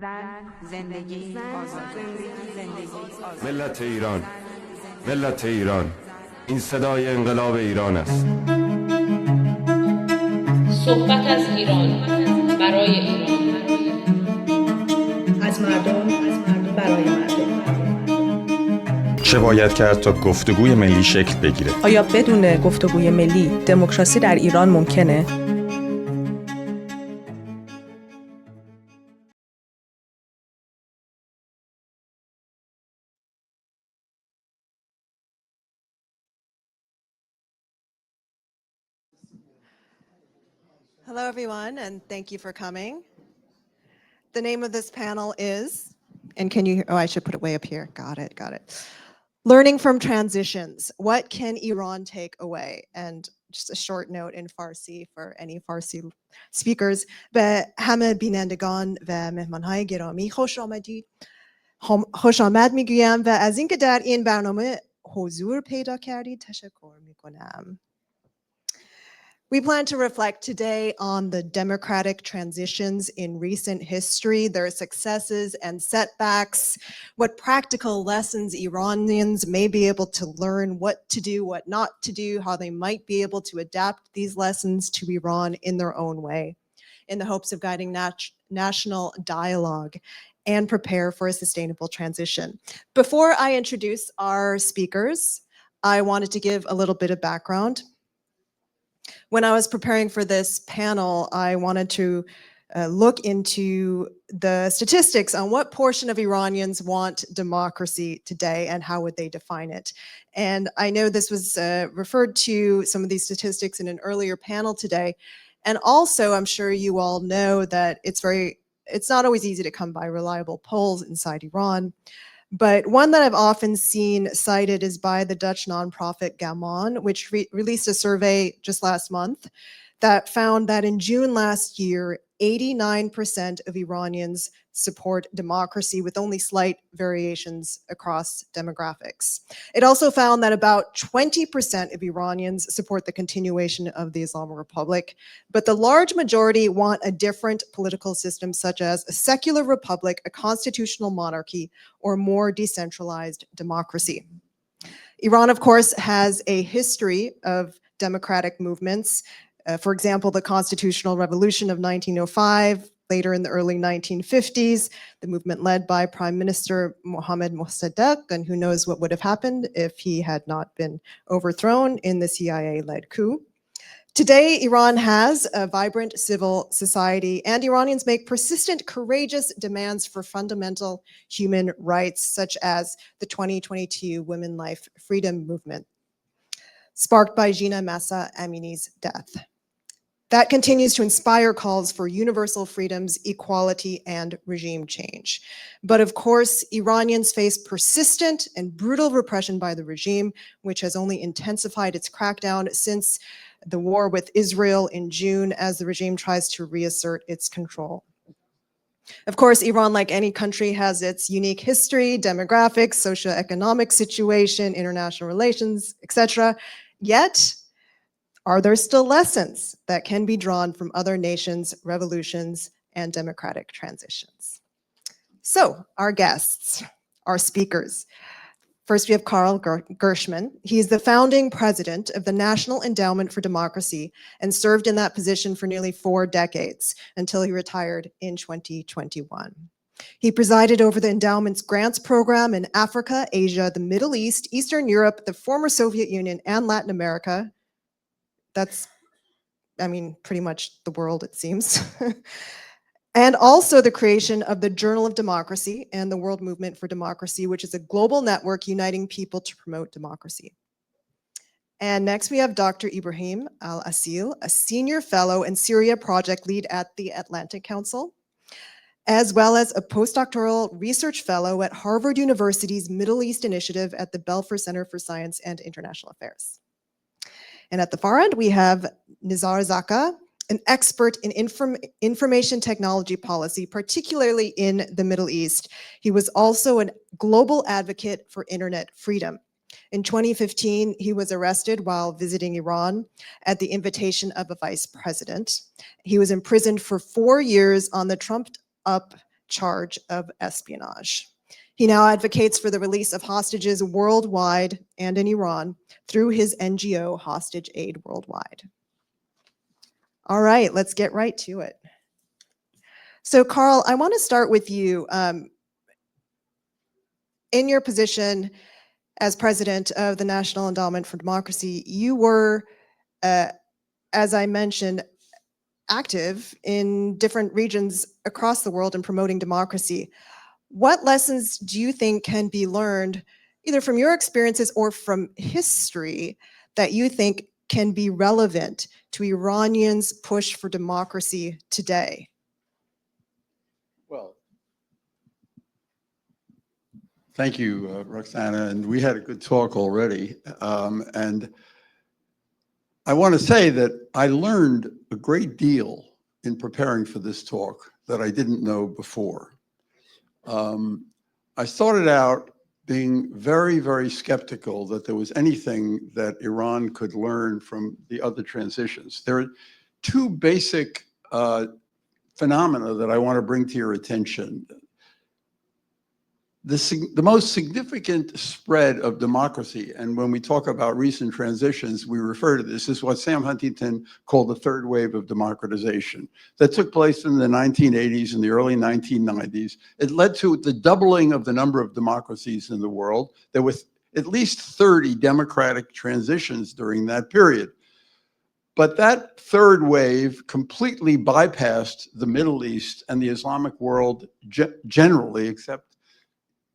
زن زندگی آزاد. ملت ایران، ملت ایران، این صدای انقلاب ایران است. صحبت از ایران، برای ایران، از مردم برای مردم. چه باید کرد تا گفتگوی ملی شکل بگیره؟ آیا بدون گفتگوی ملی دموکراسی در ایران ممکنه؟ Hello, everyone, and thank you for coming. The name of this panel is, and can you, I should put it way up here. Got it. Learning from transitions. What can Iran take away? And just a short note in Farsi for any Farsi speakers. به همه بینندگان و مهمانهای گرامی خوش آمدید. خوش آمد میگویم و از اینکه در این برنامه حضور پیدا کردید تشکر میکنم. We plan to reflect today on the democratic transitions in recent history, their successes and setbacks, what practical lessons Iranians may be able to learn, what to do, what not to do, how they might be able to adapt these lessons to Iran in their own way, in the hopes of guiding national dialogue and prepare for a sustainable transition. Before I introduce our speakers, I wanted to give a little bit of background. When I was preparing for this panel, I wanted to look into the statistics on what portion of Iranians want democracy today and how would they define it. And I know this was referred to, some of these statistics, in an earlier panel today. And also, I'm sure you all know that it's not always easy to come by reliable polls inside Iran. But one that I've often seen cited is by the Dutch nonprofit Gershman, which released a survey just last month that found that in June last year, 89% of Iranians support democracy, with only slight variations across demographics. It also found that about 20% of Iranians support the continuation of the Islamic Republic, but the large majority want a different political system, such as a secular republic, a constitutional monarchy, or more decentralized democracy. Iran, of course, has a history of democratic movements. For example, the Constitutional Revolution of 1905, later in the early 1950s, the movement led by Prime Minister Mohammad Mossadegh, and who knows what would have happened if he had not been overthrown in the CIA-led coup. Today, Iran has a vibrant civil society, and Iranians make persistent, courageous demands for fundamental human rights, such as the 2022 Women Life Freedom Movement, sparked by Jina Mahsa Amini's death. That continues to inspire calls for universal freedoms, equality, and regime change. But of course, Iranians face persistent and brutal repression by the regime, which has only intensified its crackdown since the war with Israel in June, as the regime tries to reassert its control. Of course, Iran, like any country, has its unique history, demographics, socioeconomic situation, international relations, etc. Yet, are there still lessons that can be drawn from other nations' revolutions and democratic transitions? So, our guests, our speakers. First, we have Karl Gershman. He is the founding president of the National Endowment for Democracy and served in that position for nearly 4 decades until he retired in 2021. He presided over the endowment's grants program in Africa, Asia, the Middle East, Eastern Europe, the former Soviet Union, and Latin America. That's, pretty much the world, it seems. And also the creation of the Journal of Democracy and the World Movement for Democracy, which is a global network uniting people to promote democracy. And next we have Dr. Ibrahim Al-Assil, a senior fellow and Syria project lead at the Atlantic Council, as well as a postdoctoral research fellow at Harvard University's Middle East Initiative at the Belfer Center for Science and International Affairs. And at the far end, we have Nizar Zakka, an expert in information technology policy, particularly in the Middle East. He was also a global advocate for internet freedom. In 2015, he was arrested while visiting Iran at the invitation of a vice president. He was imprisoned for 4 years on the trumped-up charge of espionage. He now advocates for the release of hostages worldwide and in Iran through his NGO, Hostage Aid Worldwide. All right, let's get right to it. So, Carl, I want to start with you. In your position as president of the National Endowment for Democracy, you were, as I mentioned, active in different regions across the world in promoting democracy. What lessons do you think can be learned, either from your experiences or from history, that you think can be relevant to Iranians' push for democracy today? Well, thank you, Roxana, and we had a good talk already. And I want to say that I learned a great deal in preparing for this talk that I didn't know before. I started out being very, very skeptical that there was anything that Iran could learn from the other transitions. There are two basic phenomena that I want to bring to your attention. The most significant spread of democracy, and when we talk about recent transitions, we refer to this as what Sam Huntington called the third wave of democratization that took place in the 1980s and the early 1990s. It led to the doubling of the number of democracies in the world. There was at least 30 democratic transitions during that period. But that third wave completely bypassed the Middle East and the Islamic world generally, except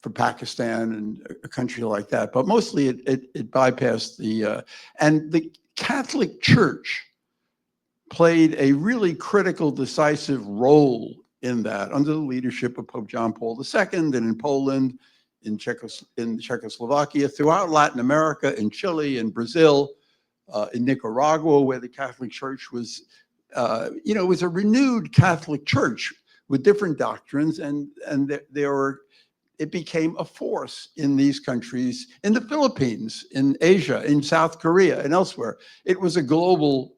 for Pakistan and a country like that, but mostly it bypassed and the Catholic Church played a really critical, decisive role in that under the leadership of Pope John Paul II and in Poland, in Czechoslovakia, throughout Latin America, in Chile, in Brazil, in Nicaragua, where the Catholic Church was, it was a renewed Catholic Church with different doctrines, and it became a force in these countries, in the Philippines, in Asia, in South Korea, and elsewhere. It was a global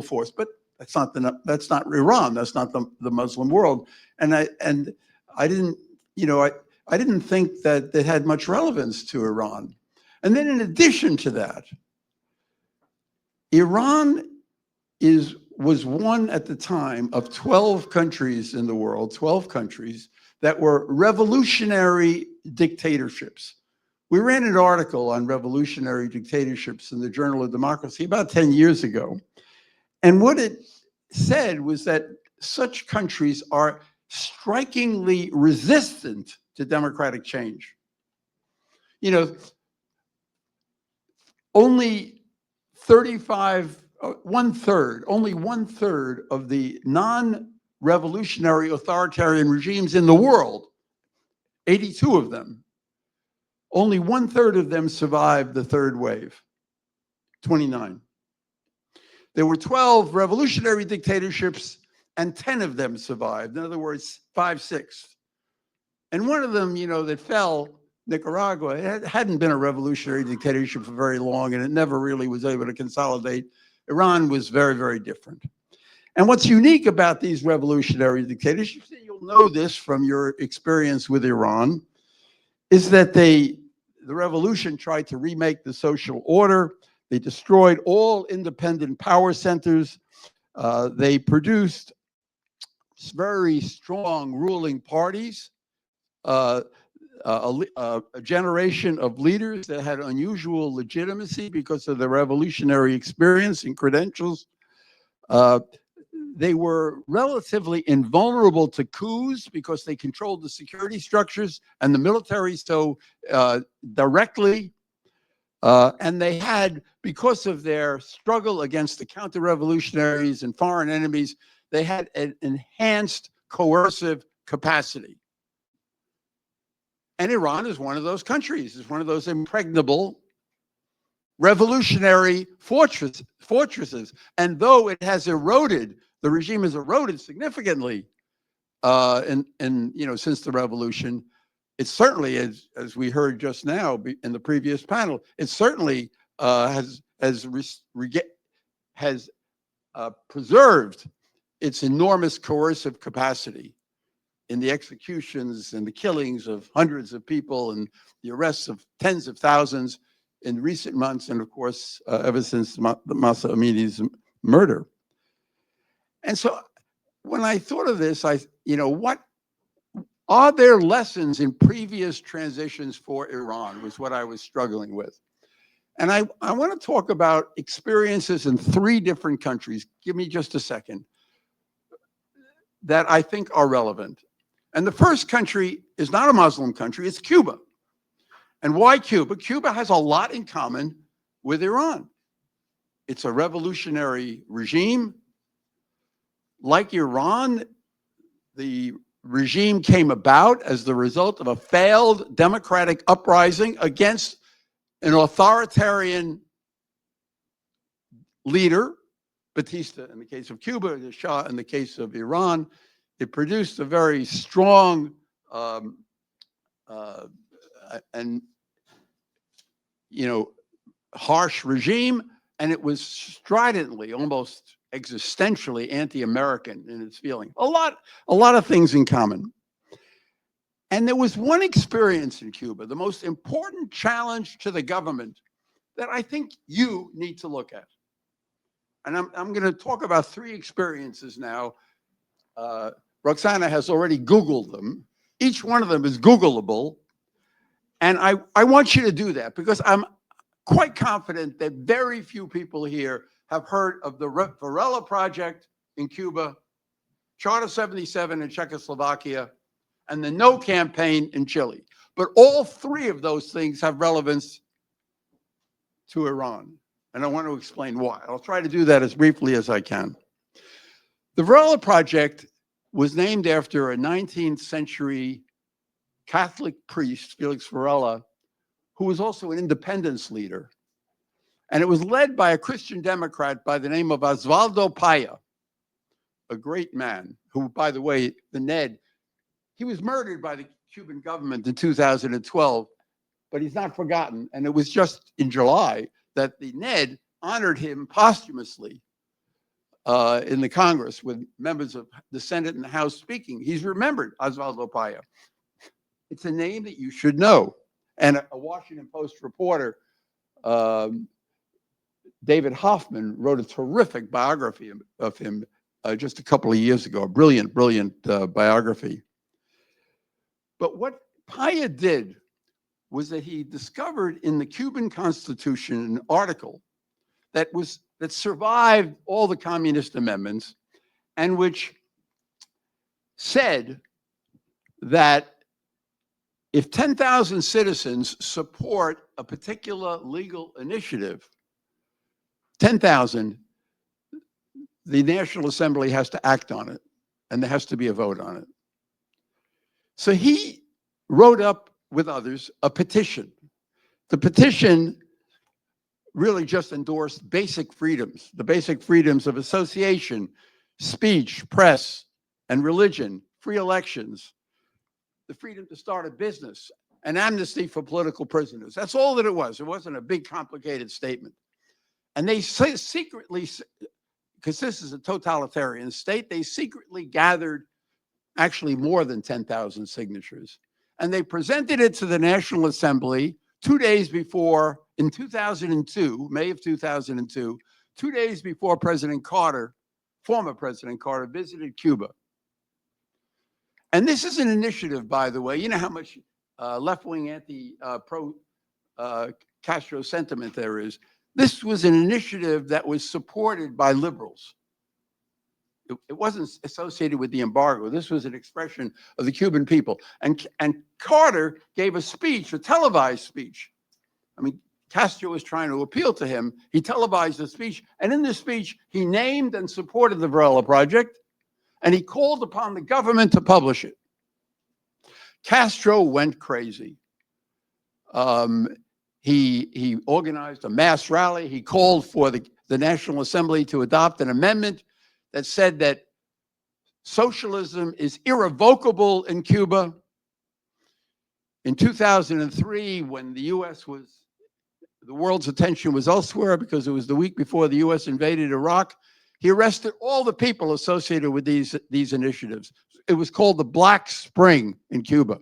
force, but that's not Iran. That's not the Muslim world. And I didn't, I didn't think that it had much relevance to Iran. And then in addition to that, Iran was one at the time of 12 countries in the world, 12 countries that were revolutionary dictatorships. We ran an article on revolutionary dictatorships in the Journal of Democracy about 10 years ago. And what it said was that such countries are strikingly resistant to democratic change. Only only one third of the non-revolutionary authoritarian regimes in the world, 82 of them, only one third of them survived the third wave, 29. There were 12 revolutionary dictatorships and 10 of them survived. In other words, 5/6. And one of them, that fell, Nicaragua, it hadn't been a revolutionary dictatorship for very long, and it never really was able to consolidate. Iran was very, very different. And what's unique about these revolutionary dictatorships, and you'll know this from your experience with Iran, is that the revolution tried to remake the social order. They destroyed all independent power centers. They produced very strong ruling parties, a generation of leaders that had unusual legitimacy because of their revolutionary experience and credentials. They were relatively invulnerable to coups because they controlled the security structures and the military so directly. And they had, because of their struggle against the counter-revolutionaries and foreign enemies, they had an enhanced coercive capacity. And Iran is one of those countries. It's one of those impregnable revolutionary fortresses. And though it has eroded, the regime has eroded significantly since the revolution, it certainly, as we heard just now in the previous panel, it certainly has preserved its enormous coercive capacity in the executions and the killings of hundreds of people and the arrests of tens of thousands in recent months, and of course, ever since Mahsa Amini's murder. And so when I thought of this, what are there lessons in previous transitions for Iran was what I was struggling with. And I want to talk about experiences in 3 different countries. Give me just a second. That I think are relevant. And the first country is not a Muslim country, it's Cuba. And why Cuba? Cuba has a lot in common with Iran. It's a revolutionary regime. Like Iran, the regime came about as the result of a failed democratic uprising against an authoritarian leader, Batista in the case of Cuba, the Shah in the case of Iran. It produced a very strong and harsh regime, and it was stridently, almost existentially anti-American in its feeling. A lot of things in common. And there was one experience in Cuba, the most important challenge to the government that I think you need to look at. And I'm going to talk about 3 experiences now. Roxana has already Googled them. Each one of them is Googleable. And I want you to do that because I'm quite confident that very few people here have heard of the Varela Project in Cuba, Charter 77 in Czechoslovakia, and the No campaign in Chile. But all 3 of those things have relevance to Iran. And I want to explain why. I'll try to do that as briefly as I can. The Varela Project was named after a 19th century Catholic priest, Felix Varela, who was also an independence leader. And it was led by a Christian Democrat by the name of Osvaldo Paya, a great man who, by the way, the Ned, he was murdered by the Cuban government in 2012, but he's not forgotten. And it was just in July that the Ned honored him posthumously in the Congress with members of the Senate and the House speaking. He's remembered, Osvaldo Paya. It's a name that you should know. And a Washington Post reporter, David Hoffman, wrote a terrific biography of him just a couple of years ago, a brilliant biography. But what Paya did was that he discovered in the Cuban Constitution an article that survived all the communist amendments and which said that if 10,000 citizens support a particular legal initiative, 10,000, the National Assembly has to act on it, and there has to be a vote on it. So he wrote up with others a petition. The petition really just endorsed basic freedoms, the basic freedoms of association, speech, press, and religion, free elections, the freedom to start a business, an amnesty for political prisoners. That's all that it was. It wasn't a big, complicated statement. And they secretly, because this is a totalitarian state, they secretly gathered actually more than 10,000 signatures. And they presented it to the National Assembly 2 days before, in 2002, May of 2002, 2 days before President Carter, former President Carter, visited Cuba. And this is an initiative, by the way. You know how much left-wing pro-Castro sentiment there is. This was an initiative that was supported by liberals. It wasn't associated with the embargo. This was an expression of the Cuban people. And Carter gave a speech, a televised speech. I mean, Castro was trying to appeal to him. He televised the speech. And in this speech, he named and supported the Varela Project. And he called upon the government to publish it. Castro went crazy. He organized a mass rally. He called for the National Assembly to adopt an amendment that said that socialism is irrevocable in Cuba. In 2003, when the world's attention was elsewhere because it was the week before the US invaded Iraq, he arrested all the people associated with these initiatives, it was called the Black Spring in Cuba.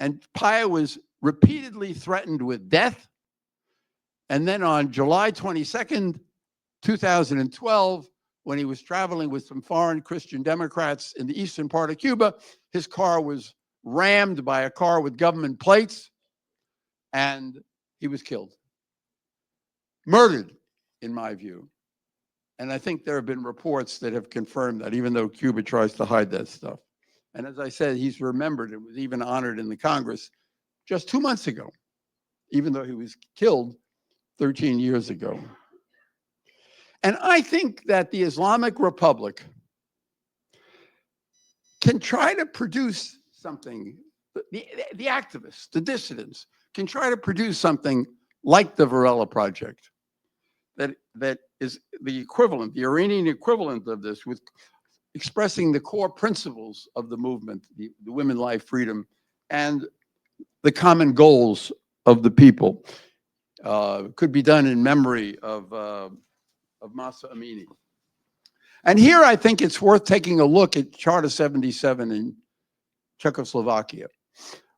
And Paya was repeatedly threatened with death. And then on July 22nd, 2012, when he was traveling with some foreign Christian Democrats in the eastern part of Cuba, his car was rammed by a car with government plates, and he was killed. Murdered, in my view. And I think there have been reports that have confirmed that, even though Cuba tries to hide that stuff. And as I said, he's remembered and was even honored in the Congress just 2 months ago, even though he was killed 13 years ago. And I think that the Islamic Republic can try to produce something, the activists, the dissidents, can try to produce something like the Varela Project that is the equivalent, the Iranian equivalent of this, with expressing the core principles of the movement, the women, life, freedom, and the common goals of the people. Could be done in memory of Mahsa Amini. And here I think it's worth taking a look at Charter 77 in Czechoslovakia,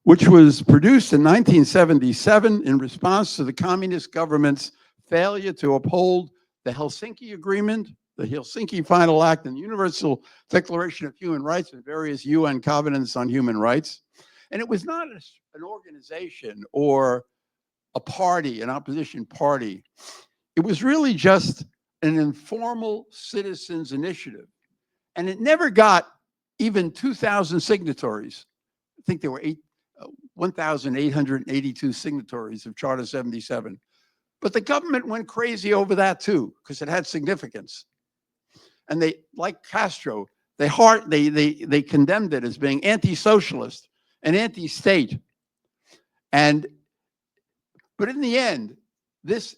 which was produced in 1977 in response to the communist government's failure to uphold the Helsinki Agreement, the Helsinki Final Act, and the Universal Declaration of Human Rights and various UN covenants on human rights. And it was not an organization or a party, an opposition party. It was really just an informal citizens initiative. And it never got even 2,000 signatories. I think there were 1,882 signatories of Charter 77. But the government went crazy over that too, because it had significance. And they, like Castro, they condemned it as being anti-socialist and anti-state. But in the end, this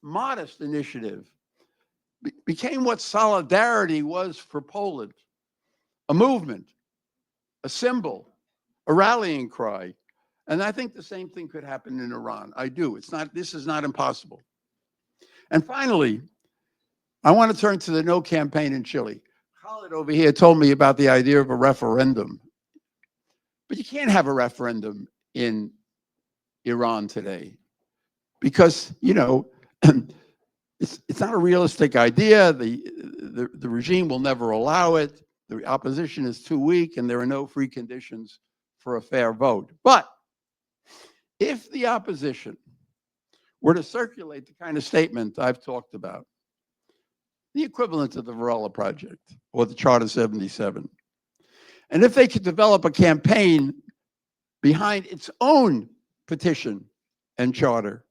modest initiative became what solidarity was for Poland, a movement, a symbol, a rallying cry. And I think the same thing could happen in Iran. I do. This is not impossible. And finally, I want to turn to the no campaign in Chile. Khaled over here told me about the idea of a referendum. But you can't have a referendum in Iran today because, you know, it's not a realistic idea. The regime will never allow it. The opposition is too weak, and there are no free conditions for a fair vote. But if the opposition were to circulate the kind of statement I've talked about, the equivalent of the Varela Project or the Charter 77, and if they could develop a campaign behind its own petition and charter,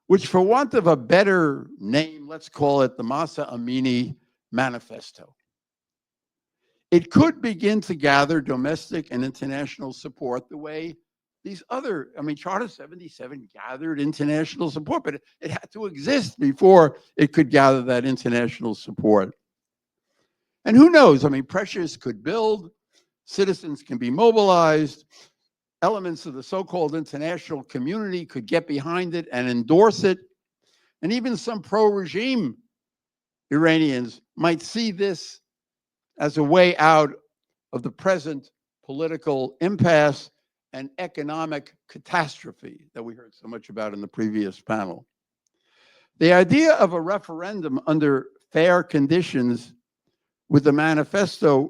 which, for want of a better name, let's call it the Mahsa Amini Manifesto, it could begin to gather domestic and international support the way these other, I mean, Charter 77 gathered international support, but it had to exist before it could gather that international support. And who knows? I mean, pressures could build, citizens can be mobilized, elements of the so-called international community could get behind it and endorse it, and even some pro-regime Iranians might see this as a way out of the present political impasse and economic catastrophe that we heard so much about in the previous panel. The idea of a referendum under fair conditions, with the manifesto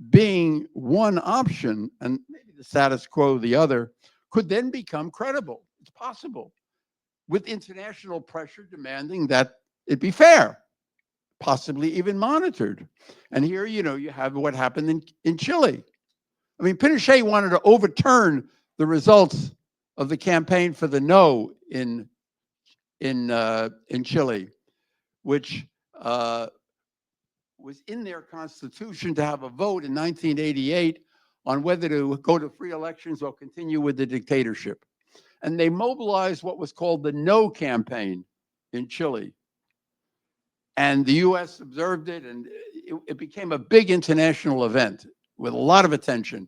being one option and maybe the status quo the other, could then become credible. It's possible, with international pressure demanding that it be fair, possibly even monitored. And here, you know, you have what happened in Chile. I mean, Pinochet wanted to overturn the results of the campaign for the no in Chile, which was in their constitution to have a vote in 1988 on whether to go to free elections or continue with the dictatorship. And they mobilized what was called the no campaign in Chile. And the US observed it, and it became a big international event with a lot of attention.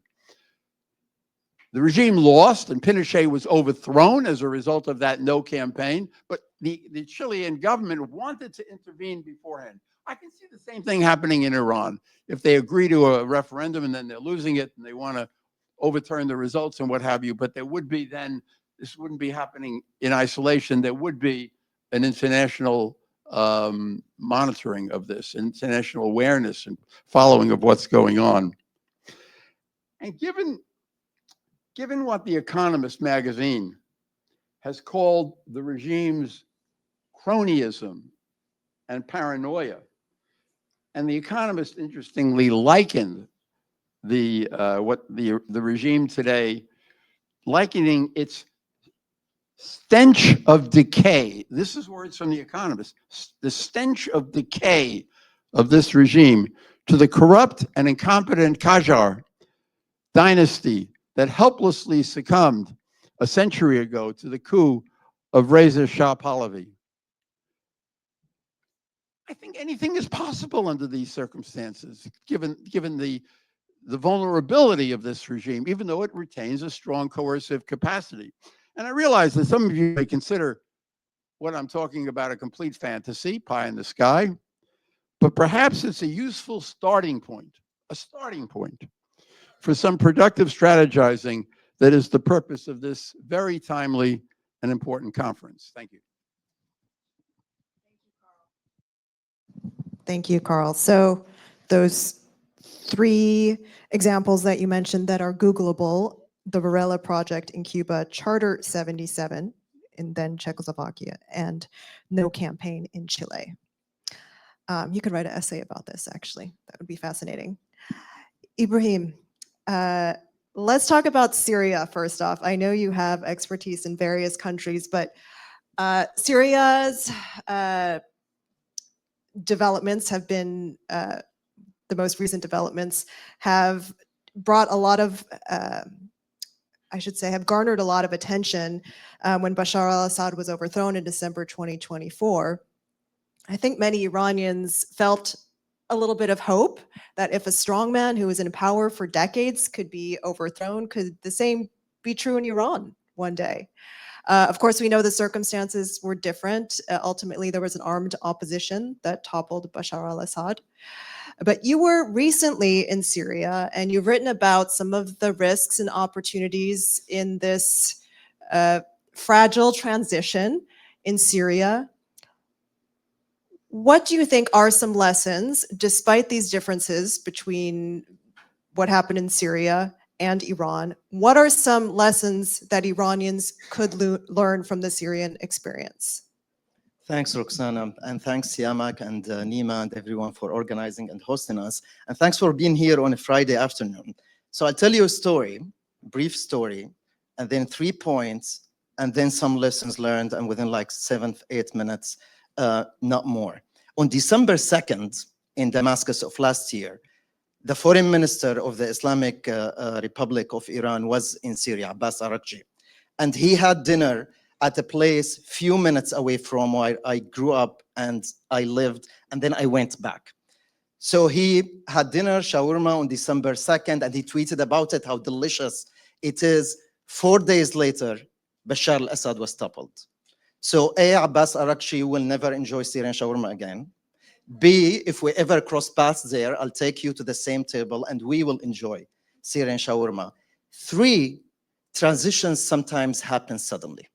The regime lost, and Pinochet was overthrown as a result of that no campaign. But the Chilean government wanted to intervene beforehand, I can see the same thing happening in Iran. If they agree to a referendum and then they're losing it and they want to overturn the results and what have you, but there would be then, this wouldn't be happening in isolation. There would be an international monitoring of this, international awareness and following of what's going on. And given what The Economist magazine has called the regime's cronyism and paranoia, and The Economist interestingly likened the regime today, likening its stench of decay. This is words from The Economist. The stench of decay of this regime to the corrupt and incompetent Qajar dynasty that helplessly succumbed a century ago to the coup of Reza Shah Pahlavi. I think anything is possible under these circumstances, given the vulnerability of this regime, even though it retains a strong coercive capacity. And I realize that some of you may consider what I'm talking about a complete fantasy, pie in the sky, but perhaps it's a useful starting point for some productive strategizing that is the purpose of this very timely and important conference. Thank you. Thank you, Carl. So those three examples that you mentioned that are Googleable, the Varela project in Cuba, Charter 77 in then Czechoslovakia, and No Campaign in Chile. You could write an essay about this, actually. That would be fascinating. Ibrahim, let's talk about Syria first off. I know you have expertise in various countries, but Syria's developments have been, the most recent developments have brought a lot of, I should say, have garnered a lot of attention when Bashar al-Assad was overthrown in December 2024. I think many Iranians felt a little bit of hope that if a strongman who was in power for decades could be overthrown, could the same be true in Iran one day? Of course, we know the circumstances were different. Ultimately, there was an armed opposition that toppled Bashar al-Assad. But you were recently in Syria, and you've written about some of the risks and opportunities in this fragile transition in Syria. What do you think are some lessons, despite these differences between what happened in Syria and Iran? What are some lessons that Iranians could learn from the Syrian experience? Thanks, Roxana, and thanks, Siamak and Nima and everyone for organizing and hosting us. And thanks for being here on a Friday afternoon. So I'll tell you a story, brief story, and then 3 points, and then some lessons learned, and within like 7-8 minutes, not more. On December 2nd, in Damascus of last year, the foreign minister of the Islamic Republic of Iran was in Syria, Abbas Araghchi, and he had dinner at a place few minutes away from where I grew up and I lived, and then I went back. So he had dinner, shawarma, on December 2nd, and he tweeted about it, how delicious it is. 4 days later, Bashar al-Assad was toppled. So A, Abbas Araghchi will never enjoy Syrian shawarma again. B, if we ever cross paths there, I'll take you to the same table and we will enjoy Syrian shawarma. 3, transitions sometimes happen suddenly.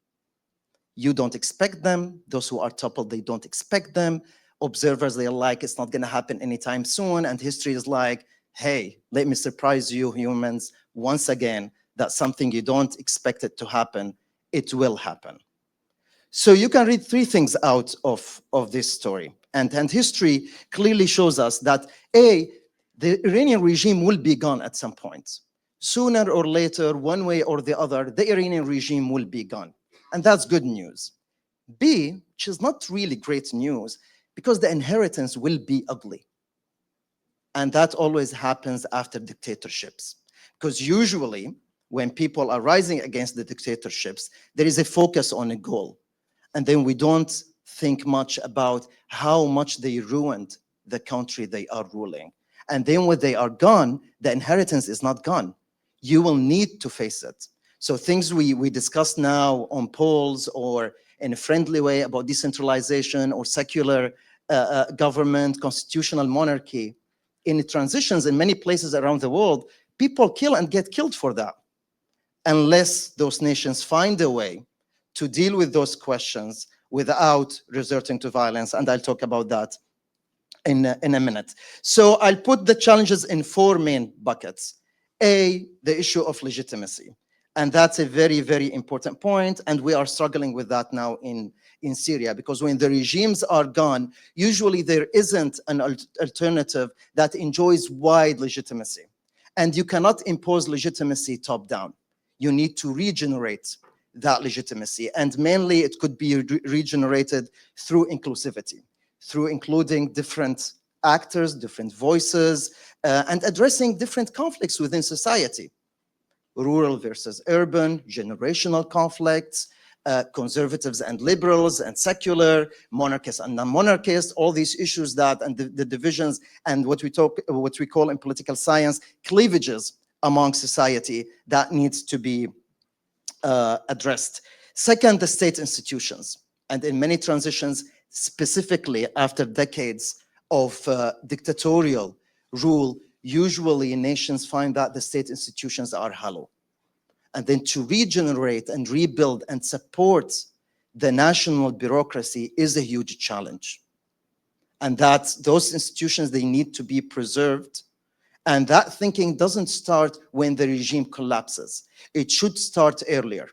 You don't expect them. Those who are toppled, they don't expect them. Observers, they're like, it's not going to happen anytime soon. And history is like, hey, let me surprise you humans once again, that something you don't expect it to happen, it will happen. So you can read 3 things out of this story. And history clearly shows us that A, the Iranian regime will be gone at some point. Sooner or later, one way or the other, the Iranian regime will be gone. And that's good news. B, which is not really great news, because the inheritance will be ugly. And that always happens after dictatorships. Because usually, when people are rising against the dictatorships, there is a focus on a goal. And then we don't think much about how much they ruined the country they are ruling. And then when they are gone, the inheritance is not gone. You will need to face it. So things we discuss now on polls or in a friendly way about decentralization or secular government, constitutional monarchy. In transitions in many places around the world, people kill and get killed for that, unless those nations find a way to deal with those questions without resorting to violence. And I'll talk about that in a minute. So I'll put the challenges in 4 main buckets. A, the issue of legitimacy. And that's a very, very important point. And we are struggling with that now in Syria, because when the regimes are gone, usually there isn't an alternative that enjoys wide legitimacy. And you cannot impose legitimacy top down. You need to regenerate that legitimacy. And mainly it could be regenerated through inclusivity, through including different actors, different voices, and addressing different conflicts within society. Rural versus urban, generational conflicts, conservatives and liberals and secular, monarchists and non-monarchists, all these issues that, and the divisions and what we call in political science, cleavages among society that needs to be addressed. Second, the state institutions. And in many transitions, specifically after decades of dictatorial rule, usually nations find that the state institutions are hollow. And then to regenerate and rebuild and support the national bureaucracy is a huge challenge. And that those institutions, they need to be preserved. And that thinking doesn't start when the regime collapses. It should start earlier.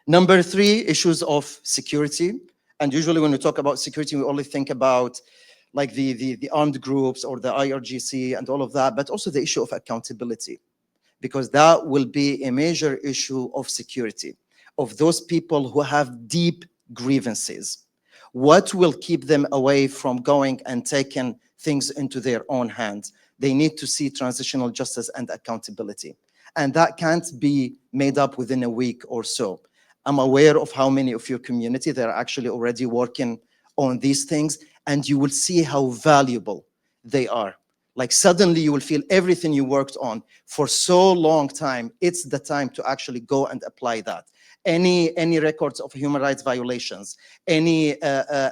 Number 3, issues of security. And usually when we talk about security, we only think about like the armed groups or the IRGC and all of that, but also the issue of accountability, because that will be a major issue of security, of those people who have deep grievances. What will keep them away from going and taking things into their own hands? They need to see transitional justice and accountability. And that can't be made up within a week or so. I'm aware of how many of your community that are actually already working on these things, and you will see how valuable they are. Like suddenly you will feel everything you worked on for so long time, it's the time to actually go and apply that. Any records of human rights violations, any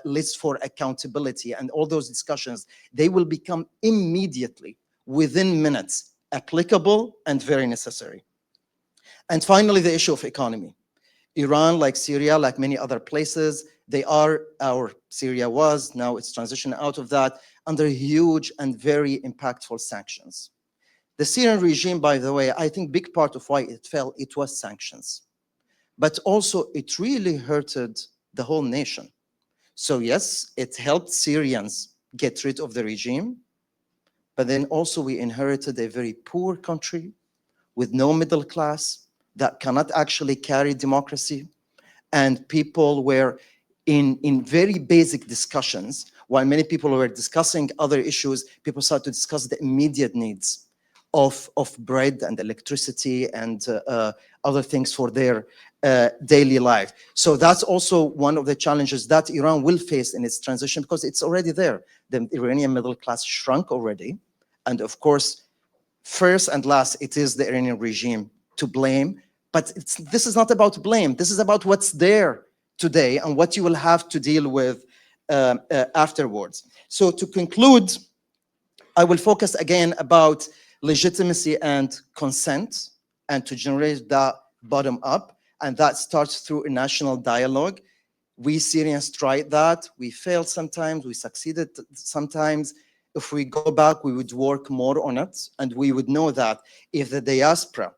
list for accountability and all those discussions, they will become immediately, within minutes, applicable and very necessary. And finally, the issue of economy. Iran, like Syria, like many other places, they are, or Syria was, now it's transitioning out of that, under huge and very impactful sanctions. The Syrian regime, by the way, I think big part of why it fell, it was sanctions. But also it really hurted the whole nation. So yes, it helped Syrians get rid of the regime, but then also we inherited a very poor country with no middle class that cannot actually carry democracy. And people were in very basic discussions, while many people were discussing other issues, people started to discuss the immediate needs of bread and electricity and other things for their daily life. So that's also one of the challenges that Iran will face in its transition, because it's already there. The Iranian middle class shrunk already. And of course, first and last, it is the Iranian regime to blame. But this is not about blame. This is about what's there today and what you will have to deal with afterwards. So to conclude, I will focus again about legitimacy and consent, and to generate that bottom up. And that starts through a national dialogue. We Syrians tried that. We failed sometimes. We succeeded sometimes. If we go back, we would work more on it. And we would know that if the diaspora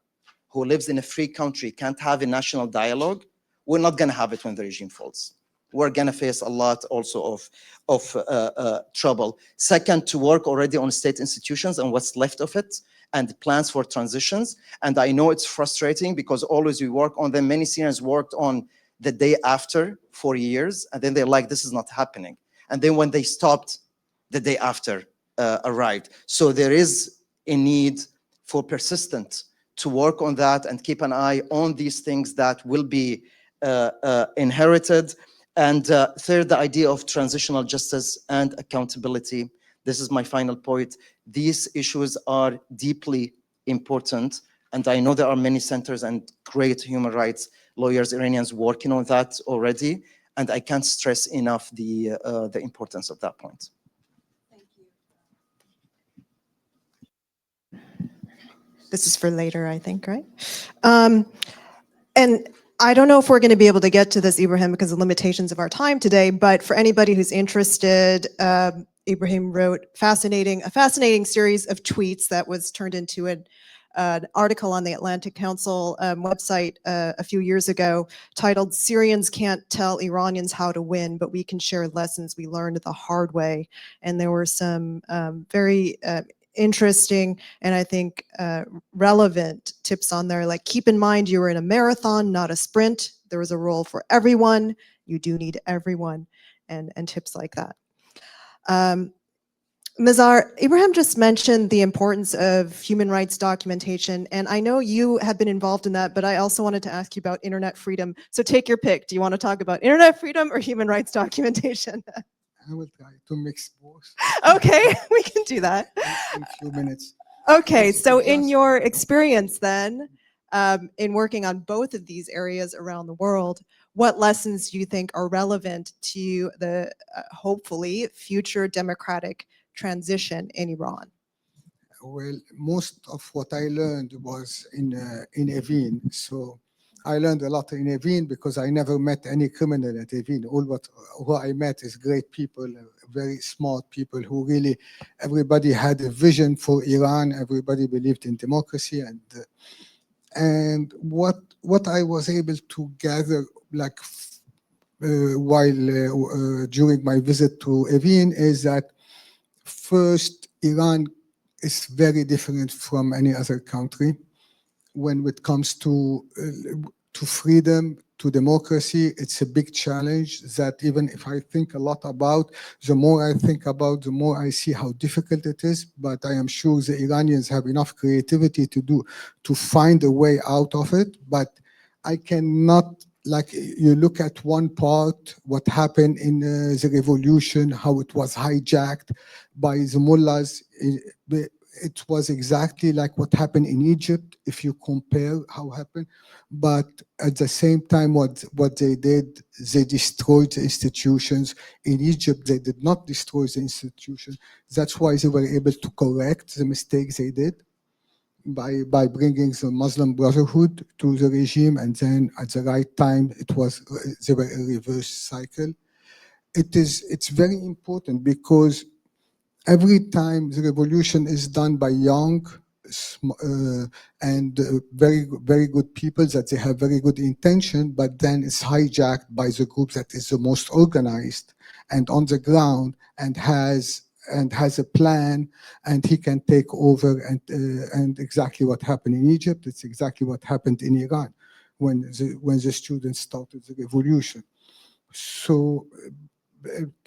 who lives in a free country can't have a national dialogue, we're not going to have it when the regime falls. We're going to face a lot also of trouble. Second, to work already on state institutions and what's left of it, and plans for transitions. And I know it's frustrating because always we work on them. Many Syrians worked on the day after for years, and then they're like, this is not happening. And then when they stopped, the day after arrived. So there is a need for persistent to work on that and keep an eye on these things that will be inherited. And third, the idea of transitional justice and accountability. This is my final point. These issues are deeply important. And I know there are many centers and great human rights lawyers, Iranians working on that already. And I can't stress enough the importance of that point. This is for later, I think, right? And I don't know if we're going to be able to get to this, Ibrahim, because of limitations of our time today, but for anybody who's interested, Ibrahim wrote a fascinating series of tweets that was turned into an article on the Atlantic Council website a few years ago titled "Syrians Can't Tell Iranians How to Win, but We Can Share Lessons We Learned the Hard Way." And there were some very interesting and I think relevant tips on there, like keep in mind you are in a marathon, not a sprint. There is a role for everyone. You do need everyone, and tips like that. Nizar, Ibrahim just mentioned the importance of human rights documentation, and I know you have been involved in that, but I also wanted to ask you about internet freedom. So take your pick. Do you want to talk about internet freedom or human rights documentation? I will try to mix both. Okay, we can do that. In a few minutes. Okay, so in your experience then, in working on both of these areas around the world, what lessons do you think are relevant to the hopefully future democratic transition in Iran? Well, most of what I learned was in Evin. So I learned a lot in Evin because I never met any criminal at Evin. Who I met is great people, very smart people who really, everybody had a vision for Iran. Everybody believed in democracy, and what I was able to gather, like during my visit to Evin, is that first, Iran is very different from any other country when it comes to freedom, to democracy. It's a big challenge that even if I think a lot about, the more I think about, the more I see how difficult it is. But I am sure the Iranians have enough creativity to find a way out of it. But I cannot, like, you look at one part, what happened in the revolution, how it was hijacked by the mullahs. It was exactly like what happened in Egypt, if you compare how it happened. But at the same time, what they did, they destroyed the institutions. In Egypt, they did not destroy the institution. That's why they were able to correct the mistakes they did by bringing the Muslim Brotherhood to the regime, and then at the right time, they were a reverse cycle. It's very important because every time the revolution is done by young and very, very good people that they have very good intention, but then it's hijacked by the group that is the most organized and on the ground and has a plan, and he can take over. And exactly what happened in Egypt, it's exactly what happened in Iran when the students started the revolution. So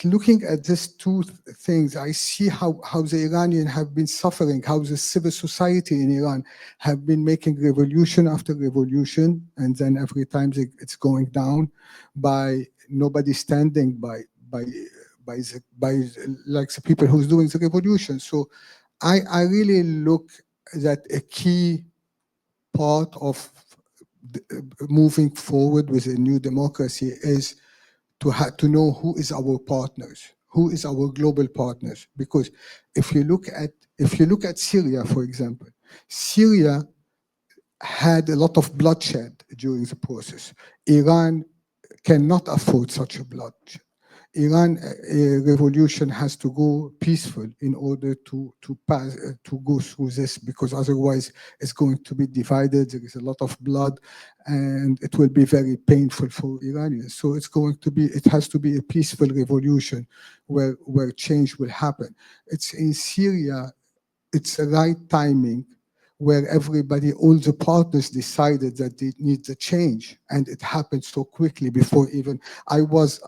looking at these two things, I see how the Iranians have been suffering, how the civil society in Iran have been making revolution after revolution, and then every time it's going down by nobody standing by like the people who's doing the revolution. So I really look that a key part of moving forward with a new democracy is to know who is our partners, who is our global partners. Because if you look at Syria, for example, Syria had a lot of bloodshed during the process. Iran cannot afford such a bloodshed. Iran revolution has to go peaceful in order to go through this, because otherwise it's going to be divided. There is a lot of blood, and it will be very painful for Iranians. So it has to be a peaceful revolution where change will happen. It's in Syria, it's the right timing, where everybody, all the partners decided that they need the change, and it happened so quickly before even I was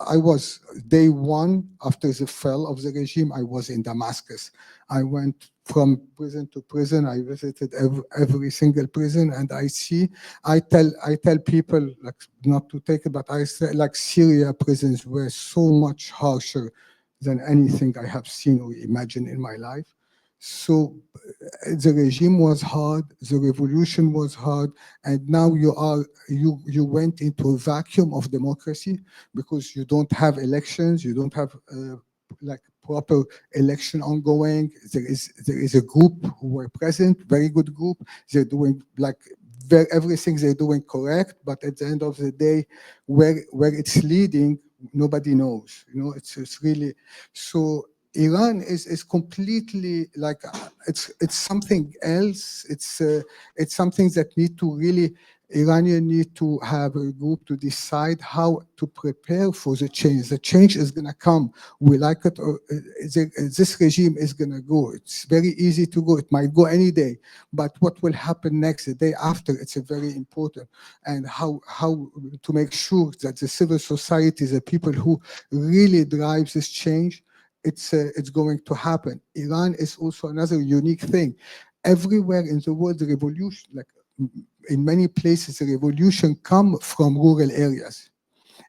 day one after the fall of the regime. I was in Damascus. I went from prison to prison. I visited every single prison, and I tell people, like, not to take it, but I say, like, Syria prisons were so much harsher than anything I have seen or imagined in my life. So the regime was hard, the revolution was hard, and now you went into a vacuum of democracy because you don't have elections, you don't have like proper election ongoing. There is a group who were present, very good group. They're doing like everything they're doing correct, but at the end of the day, where it's leading, nobody knows. You know, it's really so. Iran is completely like it's something else. It's something that Iranians need to have a group to decide how to prepare for the change. The change is going to come. We like it or this regime is going to go. It's very easy to go. It might go any day. But what will happen next, the day after, it's a very important. And how to make sure that the civil society, the people who really drives this change, it's going to happen. Iran is also another unique thing. Everywhere in the world, the revolution, like in many places, the revolution come from rural areas.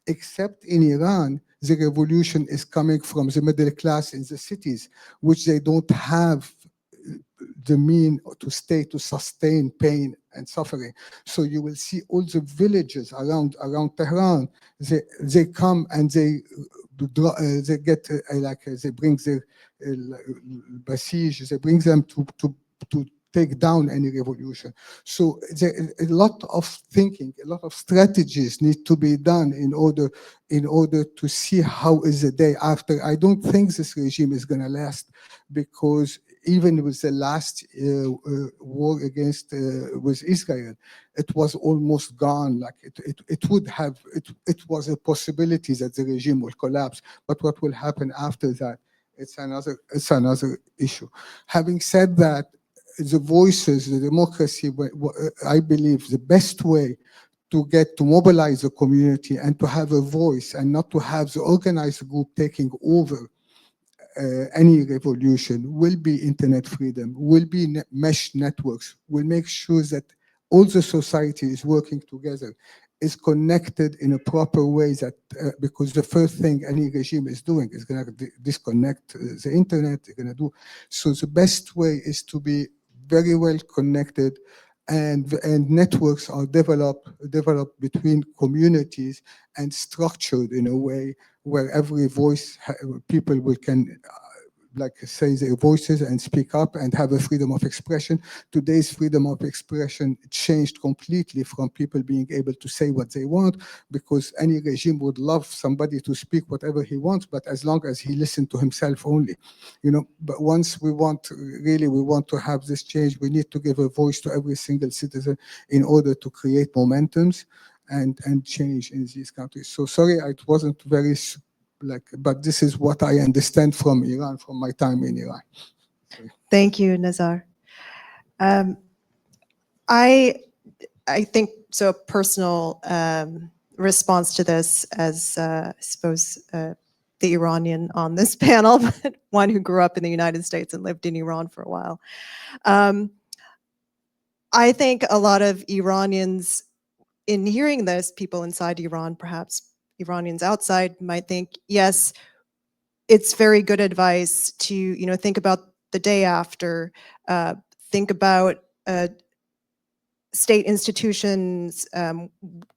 Except in Iran, the revolution is coming from the middle class in the cities, which they don't have the mean to sustain pain and suffering. So you will see all the villages around Tehran, they come and they get they bring their basij, they bring them to take down any revolution. So there a lot of thinking, a lot of strategies need to be done in order to see how is the day after. I don't think this regime is going to last, because even with the last war against with Israel, it was almost gone. Like it was a possibility that the regime will collapse. But what will happen after that? It's another issue. Having said that, the voices, the democracy, I believe the best way to mobilize the community and to have a voice and not to have the organized group taking over any revolution will be internet freedom, will be mesh networks, will make sure that all the society is working together, is connected in a proper way, that because the first thing any regime is doing is going to disconnect the internet, they're going to do. So the best way is to be very well connected, and networks are developed between communities and structured in a way where every voice, people can like say their voices and speak up and have a freedom of expression. Today's freedom of expression changed completely from people being able to say what they want, because any regime would love somebody to speak whatever he wants, but as long as he listened to himself only, you know. But once we want to have this change, we need to give a voice to every single citizen in order to create momentums and change in these countries. So sorry, it wasn't very but this is what I understand from Iran, from my time in Iran. Thank you, Nizar. I think so. A personal response to this, as I suppose the Iranian on this panel, but one who grew up in the United States and lived in Iran for a while. I think a lot of Iranians, in hearing this, people inside Iran, perhaps Iranians outside, might think, yes, it's very good advice to, think about the day after, think about state institutions,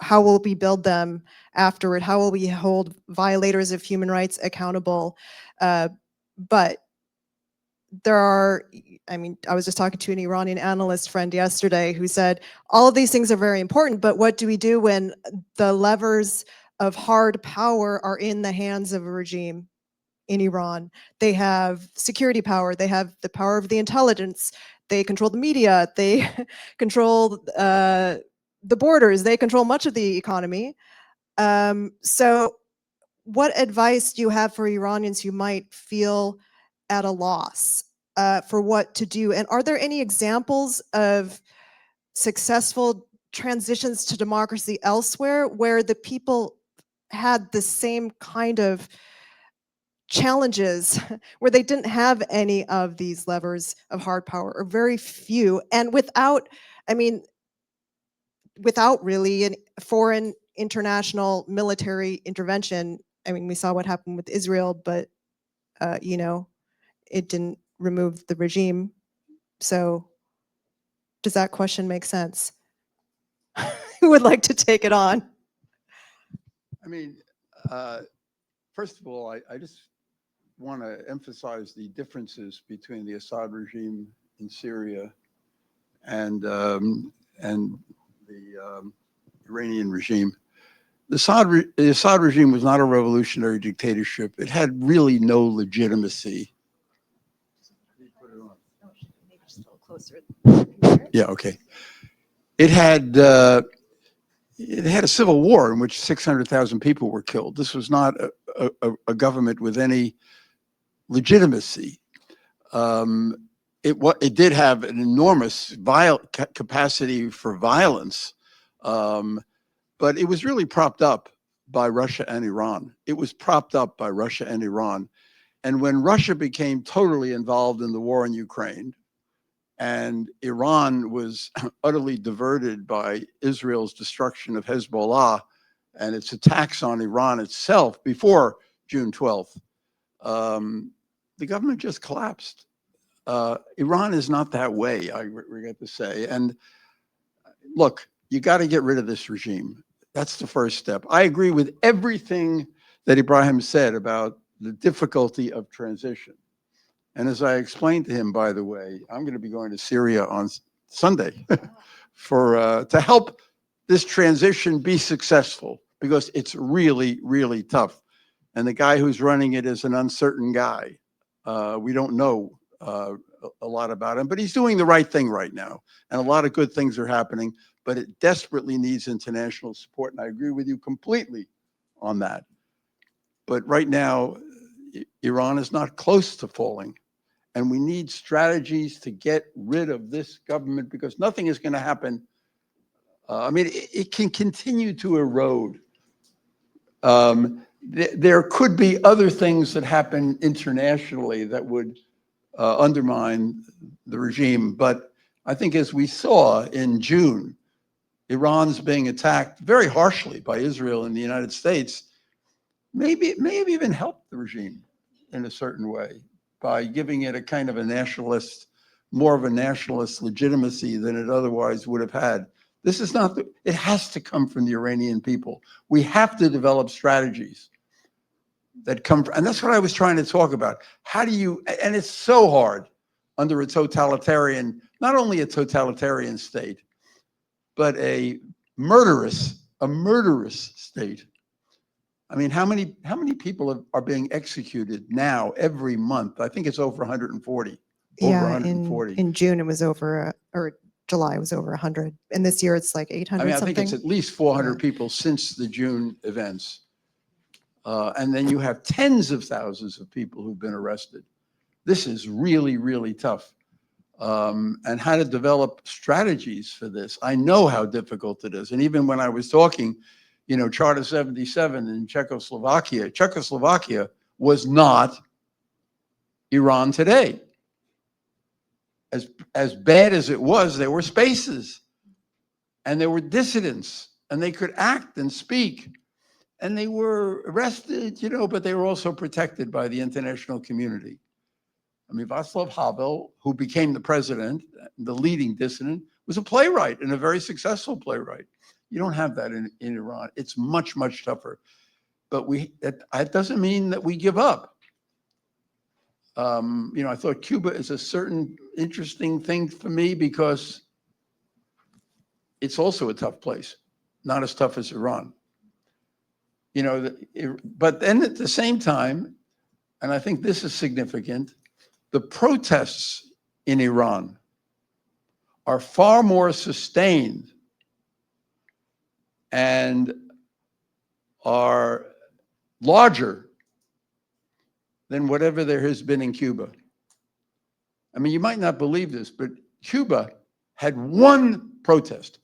how will we build them afterward, how will we hold violators of human rights accountable, but there are, I was just talking to an Iranian analyst friend yesterday who said, all of these things are very important, but what do we do when the levers of hard power are in the hands of a regime in Iran? They have security power, they have the power of the intelligence, they control the media, they control the borders, they control much of the economy. So what advice do you have for Iranians who might feel at a loss for what to do? And are there any examples of successful transitions to democracy elsewhere where the people had the same kind of challenges, where they didn't have any of these levers of hard power, or very few, and without really a foreign international military intervention? We saw what happened with Israel, but it didn't remove the regime. So does that question make sense? Who would like to take it on? I mean, first of all, I just want to emphasize the differences between the Assad regime in Syria and the Iranian regime. The Assad regime was not a revolutionary dictatorship. It had really no legitimacy. Yeah, okay. It had a civil war in which 600,000 people were killed. This was not a government with any legitimacy. It did have an enormous capacity for violence, but it was really propped up by Russia and Iran. It was propped up by Russia and Iran. And when Russia became totally involved in the war in Ukraine, and Iran was utterly diverted by Israel's destruction of Hezbollah and its attacks on Iran itself before June 12th, the government just collapsed. Iran is not that way, I regret to say. And look, you got to get rid of this regime. That's the first step. I agree with everything that Ibrahim said about the difficulty of transition. And as I explained to him, by the way, I'm going to be going to Syria on Sunday to help this transition be successful, because it's really, really tough. And the guy who's running it is an uncertain guy. We don't know a lot about him, but he's doing the right thing right now. And a lot of good things are happening, but it desperately needs international support. And I agree with you completely on that. But right now, Iran is not close to falling. And we need strategies to get rid of this government, because nothing is going to happen. I mean, it can continue to erode. There could be other things that happen internationally that would undermine the regime. But I think, as we saw in June, Iran's being attacked very harshly by Israel and the United States. Maybe it may have even helped the regime in a certain way, by giving it a kind of a nationalist, more of a nationalist legitimacy than it otherwise would have had. This is not, it has to come from the Iranian people. We have to develop strategies that come from, and that's what I was trying to talk about. How do you, and it's so hard under a totalitarian, not only a totalitarian state, but a murderous state. I mean, how many people are being executed now every month? I think it's over 140. Over 140. In June it was over, or July it was over 100, and this year it's like 800 I mean, I something. think it's at least 400 people since the June events. And then you have tens of thousands of people who've been arrested. This is really, really tough. And how to develop strategies for this. I know how difficult it is. And even when I was talking, you know, Charter 77 in Czechoslovakia was not Iran today. As bad as it was, there were spaces and there were dissidents and they could act and speak. And they were arrested, you know, but they were also protected by the international community. I mean, Václav Havel, who became the president, the leading dissident, was a playwright and a very successful playwright. You don't have that in Iran. It's much, much tougher. But that doesn't mean that we give up. You know, I thought Cuba is a certain interesting thing for me because it's also a tough place, not as tough as Iran. You know, but then at the same time, and I think this is significant, the protests in Iran are far more sustained and are larger than whatever there has been in Cuba. I mean, you might not believe this, but Cuba had one protest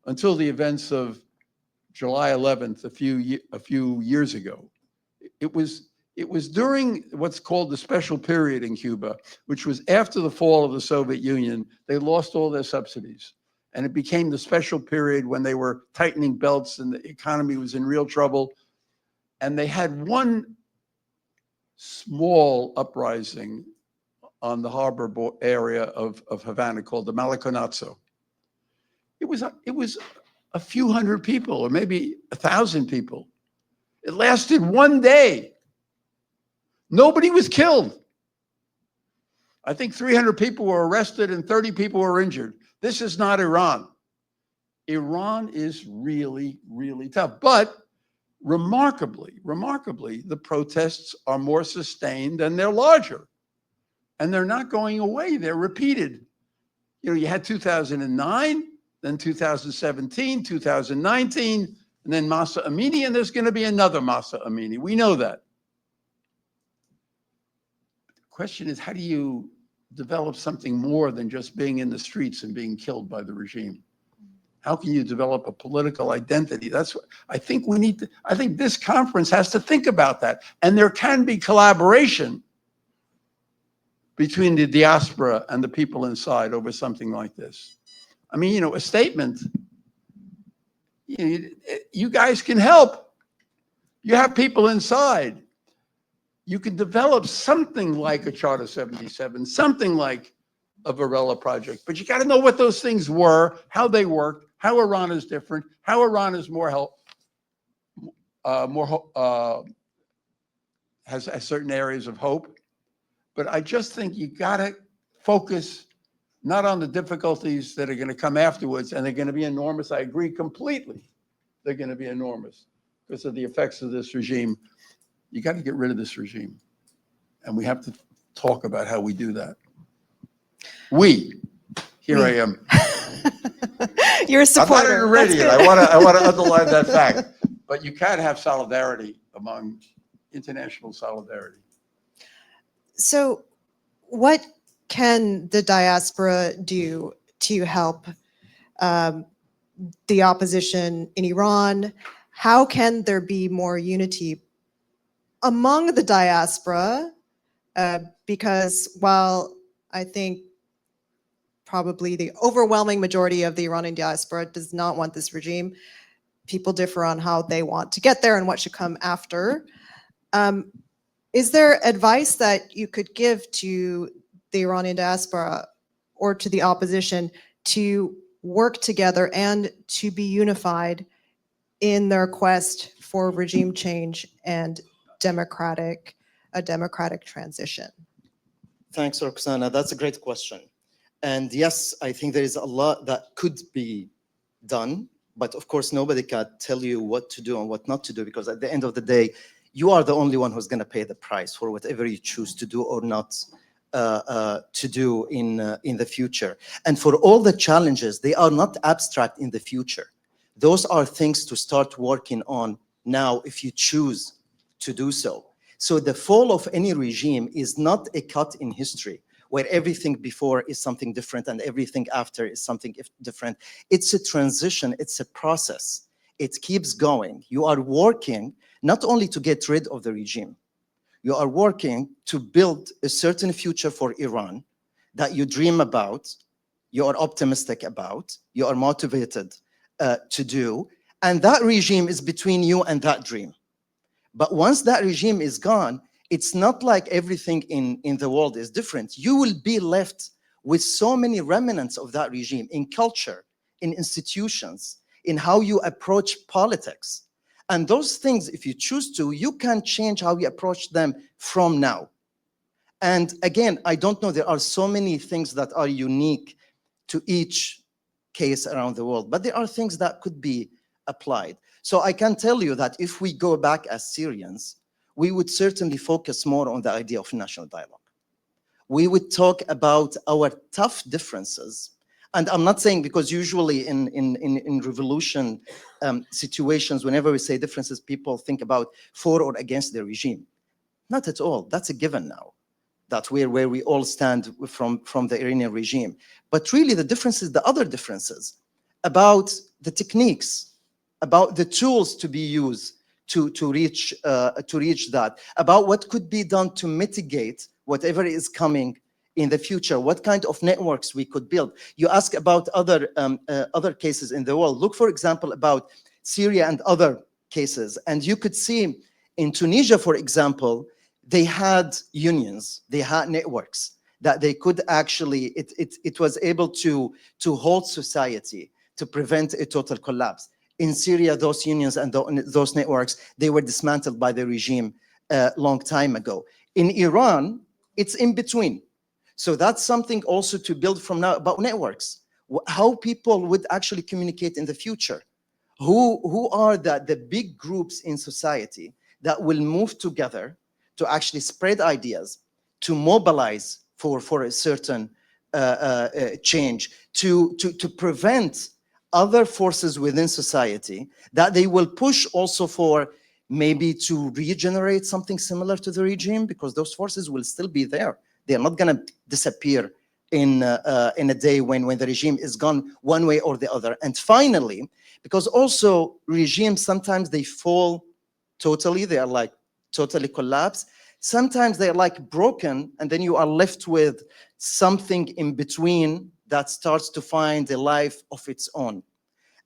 until the events of July 11th, a few years ago. It was during what's called the special period in Cuba, which was after the fall of the Soviet Union. They lost all their subsidies. And it became the special period when they were tightening belts and the economy was in real trouble. And they had one small uprising on the harbor area of Havana called the Malaconazo. It was a few hundred people, or maybe 1,000 people. It lasted one day. Nobody was killed. I think 300 people were arrested and 30 people were injured. This is not Iran. Iran is really, really tough. But remarkably, the protests are more sustained and they're larger. And they're not going away. They're repeated. You know, you had 2009, then 2017, 2019, and then Masa Amini, and there's going to be another Masa Amini. We know that. The question is, how do you develop something more than just being in the streets and being killed by the regime? How can you develop a political identity? That's what I think we need to, I think this conference has to think about that. And there can be collaboration between the diaspora and the people inside over something like this. I mean, you know, a statement, you guys can help. You have people inside. You can develop something like a Charter 77, something like a Varela project, but you got to know what those things were, how they worked, how Iran is different, how Iran is has certain areas of hope. But I just think you got to focus not on the difficulties that are going to come afterwards, and they're going to be enormous. I agree completely. They're going to be enormous because of the effects of this regime. You got to get rid of this regime. And we have to talk about how we do that. I am. You're a supporter. I'm not an Iranian. I want to underline that fact. But you can't have solidarity among international solidarity. So what can the diaspora do to help the opposition in Iran? How can there be more unity among the diaspora? Because while I think probably the overwhelming majority of the Iranian diaspora does not want this regime, people differ on how they want to get there and what should come after. Is there advice that you could give to the Iranian diaspora or to the opposition to work together and to be unified in their quest for regime change and a democratic transition? Thanks, Roxana. That's a great question. And yes, I think there is a lot that could be done, but of course, nobody can tell you what to do and what not to do, because at the end of the day, you are the only one who's going to pay the price for whatever you choose to do or not to do in the future. And for all the challenges, they are not abstract in the future. Those are things to start working on now if you choose to do so. So the fall of any regime is not a cut in history where everything before is something different and everything after is something different. It's a transition, it's a process. It keeps going. You are working not only to get rid of the regime, you are working to build a certain future for Iran that you dream about, you are optimistic about, you are motivated to do, and that regime is between you and that dream. But once that regime is gone, it's not like everything in the world is different. You will be left with so many remnants of that regime in culture, in institutions, in how you approach politics. And those things, if you choose to, you can change how you approach them from now. And again, I don't know, there are so many things that are unique to each case around the world, but there are things that could be applied. So I can tell you that if we go back as Syrians, we would certainly focus more on the idea of national dialogue. We would talk about our tough differences. And I'm not saying, because usually in revolution situations, whenever we say differences, people think about for or against the regime. Not at all. That's a given now. That's where we all stand from the Iranian regime. But really the differences, the other differences about the techniques, about the tools to be used to reach that, about what could be done to mitigate whatever is coming in the future, what kind of networks we could build. You ask about other cases in the world. Look, for example, about Syria and other cases. And you could see in Tunisia, for example, they had unions, they had networks that they could actually, it was able to hold society, to prevent a total collapse. In Syria, those unions and those networks, they were dismantled by the regime a long time ago. In Iran, it's in between. So that's something also to build from now about networks, how people would actually communicate in the future. Who are the big groups in society that will move together to actually spread ideas, to mobilize for a certain change, to prevent other forces within society that they will push also for maybe to regenerate something similar to the regime, because those forces will still be there. They're not going to disappear in a day when the regime is gone one way or the other. And finally, because also regimes, sometimes they fall totally, they are like totally collapse. Sometimes they're like broken, and then you are left with something in between that starts to find a life of its own.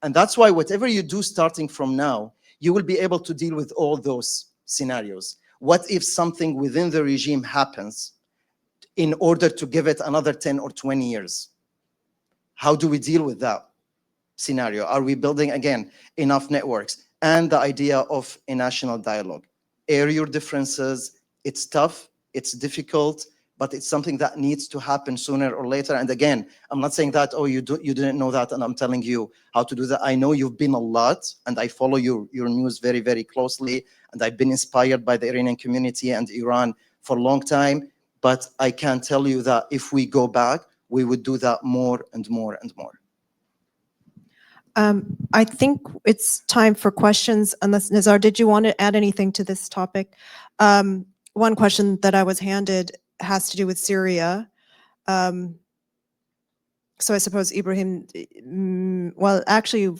And that's why whatever you do starting from now, you will be able to deal with all those scenarios. What if something within the regime happens in order to give it another 10 or 20 years? How do we deal with that scenario? Are we building, again, enough networks? And the idea of a national dialogue. Air your differences. It's tough, it's difficult, but it's something that needs to happen sooner or later. And again, I'm not saying that, oh, you didn't know that, and I'm telling you how to do that. I know you've been a lot, and I follow your news very, very closely, and I've been inspired by the Iranian community and Iran for a long time, but I can tell you that if we go back, we would do that more and more and more. I think it's time for questions. Unless, Nizar, did you want to add anything to this topic? One question that I was handed has to do with Syria. So I suppose Ibrahim, well, actually,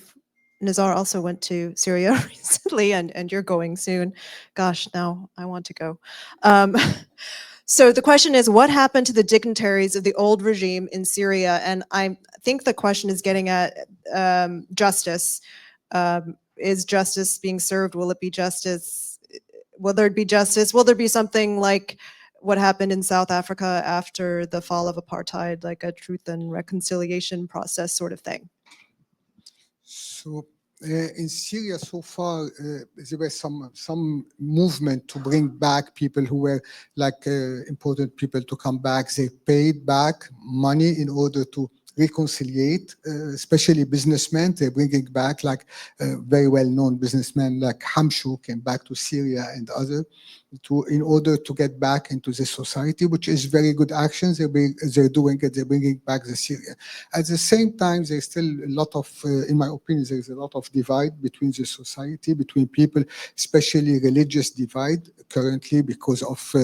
Nizar also went to Syria recently, and you're going soon. Gosh, now I want to go. So the question is, what happened to the dignitaries of the old regime in Syria? And I think the question is getting at justice. Is justice being served? Will it be justice? Will there be justice? Will there be something like what happened in South Africa after the fall of apartheid, like a truth and reconciliation process sort of thing? So in Syria so far, there was some movement to bring back people who were like important people to come back. They paid back money in order to reconciliate, especially businessmen. They're bringing back like very well-known businessmen like Hamshu came back to Syria and others in order to get back into the society, which is very good actions. They're doing it, they're bringing back the Syria. At the same time, there's still a lot of, in my opinion, there's a lot of divide between the society, between people, especially religious divide currently because of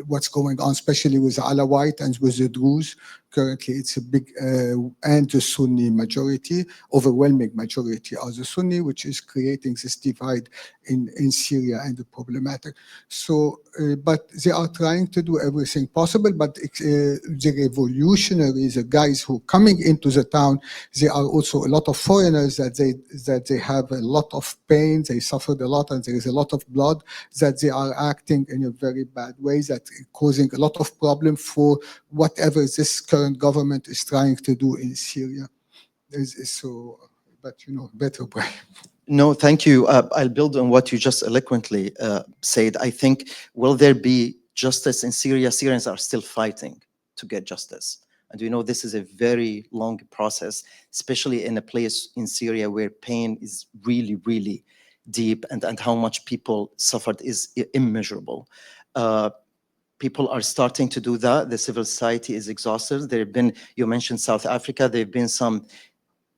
what's going on, especially with the Alawite and with the Druze. Currently, it's a big, and the Sunni majority, overwhelming majority are the Sunni, which is creating this divide in Syria and the problematic. So, but they are trying to do everything possible, but the revolutionaries, the guys who are coming into the town, there are also a lot of foreigners that they have a lot of pain, they suffered a lot, and there is a lot of blood, that they are acting in a very bad way, that causing a lot of problem for whatever this current government is trying to do in Syria. So, but you know better, Brian. No, thank you. I'll build on what you just eloquently said. I think, will there be justice in Syria? Syrians are still fighting to get justice. And we know this is a very long process, especially in a place in Syria where pain is really, really deep, and how much people suffered is immeasurable. People are starting to do that. The civil society is exhausted. There have been, you mentioned South Africa, there have been some,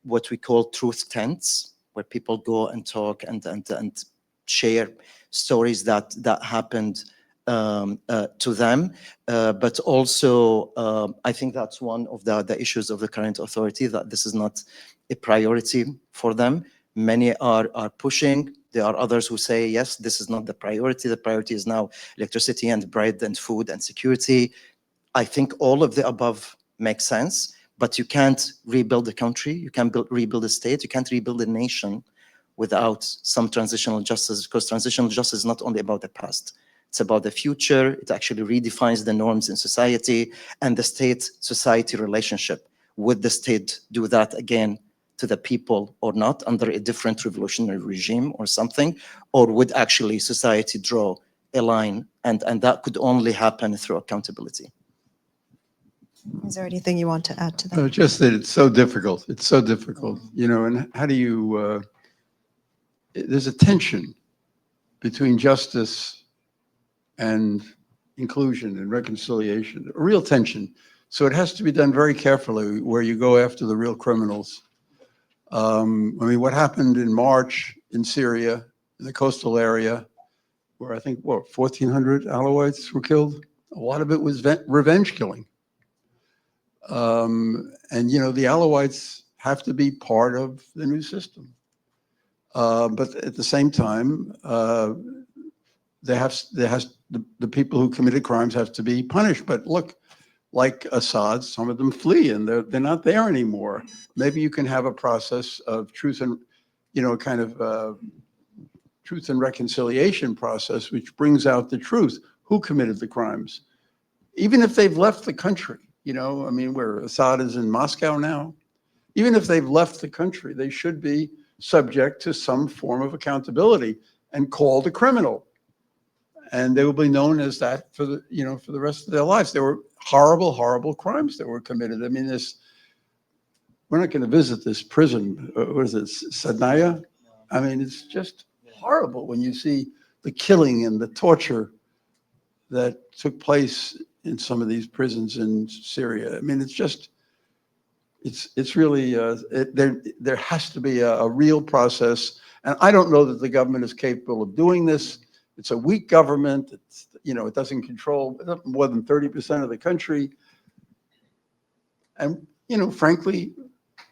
what we call truth tents, where people go and talk and share stories that happened to them. But also, I think that's one of the issues of the current authority, that this is not a priority for them. Many are pushing. There are others who say, yes, this is not the priority. The priority is now electricity and bread and food and security. I think all of the above makes sense, but you can't rebuild a country. You can't rebuild a state. You can't rebuild a nation without some transitional justice, because transitional justice is not only about the past. It's about the future. It actually redefines the norms in society and the state-society relationship. Would the state do that again to the people or not under a different revolutionary regime or something? Or would actually society draw a line, and that could only happen through accountability? Is there anything you want to add to that? No, just that it's so difficult. It's so difficult, and how do you, there's a tension between justice and inclusion and reconciliation, a real tension. So it has to be done very carefully where you go after the real criminals. What happened in March in Syria, in the coastal area, where I think, 1,400 Alawites were killed? A lot of it was revenge killing. The Alawites have to be part of the new system. But at the same time, the people who committed crimes have to be punished. But look, like Assad, some of them flee and they're not there anymore. Maybe you can have a process of truth and, truth and reconciliation process, which brings out the truth. Who committed the crimes? Even if they've left the country, where Assad is in Moscow now, even if they've left the country, they should be subject to some form of accountability and called a criminal. And they will be known as that for the rest of their lives. There were horrible, horrible crimes that were committed. We're not going to visit this prison. What is it, Sadnaya? It's just horrible when you see the killing and the torture that took place in some of these prisons in Syria. It's really, there has to be a real process. And I don't know that the government is capable of doing this. It's a weak government. It doesn't control more than 30% of the country. And, frankly,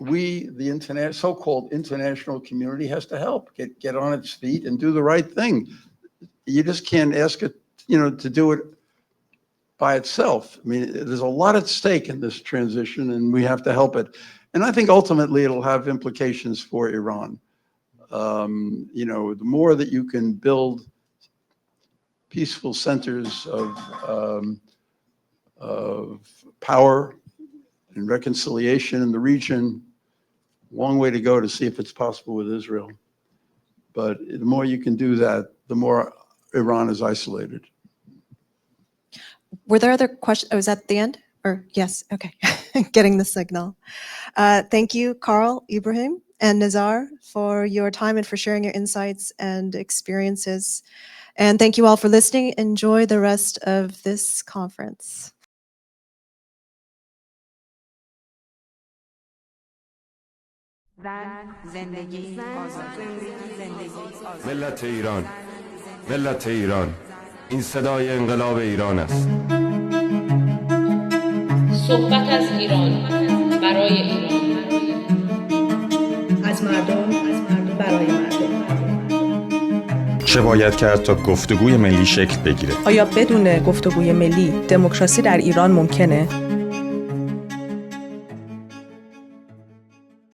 the so-called international community has to help get on its feet and do the right thing. You just can't ask it, to do it by itself. There's a lot at stake in this transition, and we have to help it. And I think ultimately it'll have implications for Iran. The more that you can build peaceful centers of power and reconciliation in the region, long way to go to see if it's possible with Israel. But the more you can do that, the more Iran is isolated. Were there other questions? Oh, is that the end? Or yes, okay. Getting the signal. Thank you, Karl, Ibrahim, and Nizar for your time and for sharing your insights and experiences. And thank you all for listening. Enjoy the rest of this conference. ملت ایران، ملت ایران، این صدای انقلاب ایران است. صحبت از ایران، برای ایران، از مردم برای مردم. چه باید کرد تا گفتگوی ملی شکل بگیره؟ آیا بدون گفتگوی ملی دموکراسی در ایران ممکنه؟